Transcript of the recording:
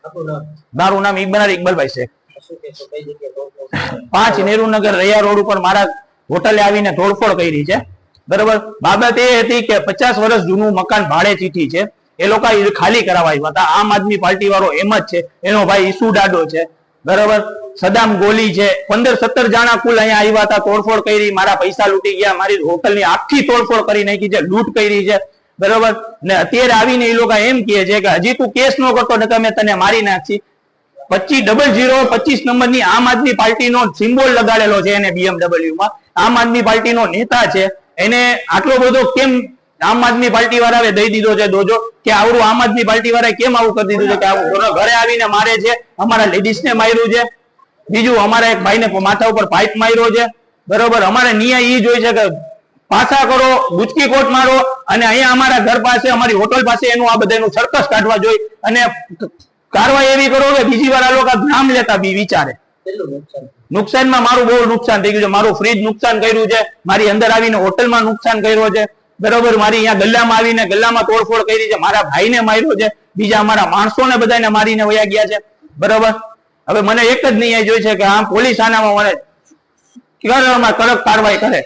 મારું નામ ઇકબાલભાઈ શેખ। 5 નેહરુનગર રૈયા રોડ ઉપર મારા હોટલે આવીને તોડફોડ કરી છે। બરોબર, બાબત એ હતી કે 50 વર્ષ જૂનું મકાન ભાડે ચીઠી છે, એ લોકો ખાલી કરાવવા આવ્યા હતા। આમ આદમી પાર્ટી વાળો એમ જ છે, એનો ભાઈ ઈસુ ડાડો છે। બરોબર, સદામ ગોલી છે, 15-17 જણા કુલ અહીંયા આવ્યા હતા, તોડફોડ કરી, મારા પૈસા લૂંટી ગયા, મારી હોટલની આખી તોડફોડ કરી નાખી છે, લૂંટ કરી છે। બરોબર, ને અત્યારે આવીને એ લોકો એમ કહે છે કે હજી તું કેસ ન કરતો ને તમે તને મારી નાખી। 25 નંબરની આમ આદમી પાર્ટીનો સિમ્બોલ લગાડેલો છે એને BMW માં, આમ આદમી પાર્ટીનો નેતા છે, એને આટલો બધો કેમ આમ આદમી પાર્ટી વાળાએ દઈ દીધો છે દોજો કે આવડું આમ આદમી પાર્ટી વાળાએ કેમ આવું કરી દીધું છે કે આવું ઘરે આવીને મારે છે, અમારા લેડીઝને માર્યું છે, બીજું અમારા એક ભાઈને માથા ઉપર પાઇપ માર્યો છે। બરોબર, અમારે ન્યાય ઈ જોઈ છે કે પાછા કરો, ગુજકી કોટ મારો, અને અહીંયા અમારા ઘર પાસે અમારી હોટલ પાસે એનું આ બધાનું સર્કસ કાઢવા જોઈએ અને કાર્યવાહી એવી કરો કે બીજી વાર આ લોકો નામ લેતા બી વિચારે। નુકસાનમાં મારું બહુ નુકસાન થઈ ગયું છે, મારું ફ્રીજ નુકસાન કર્યું છે, મારી અંદર આવીને હોટલમાં નુકસાન કર્યો છે। બરોબર, મારી અહીંયા ગલ્લામાં આવીને ગલ્લામાં તોડફોડ કરી છે, મારા ભાઈને માર્યો છે, બીજા અમારા માણસોને બધાને મારીને વયા ગયા છે। બરોબર, હવે મને એક જ ન્યાય જોઈ છે કે આ પોલીસ આનામાં મને કડક કાર્યવાહી કરે।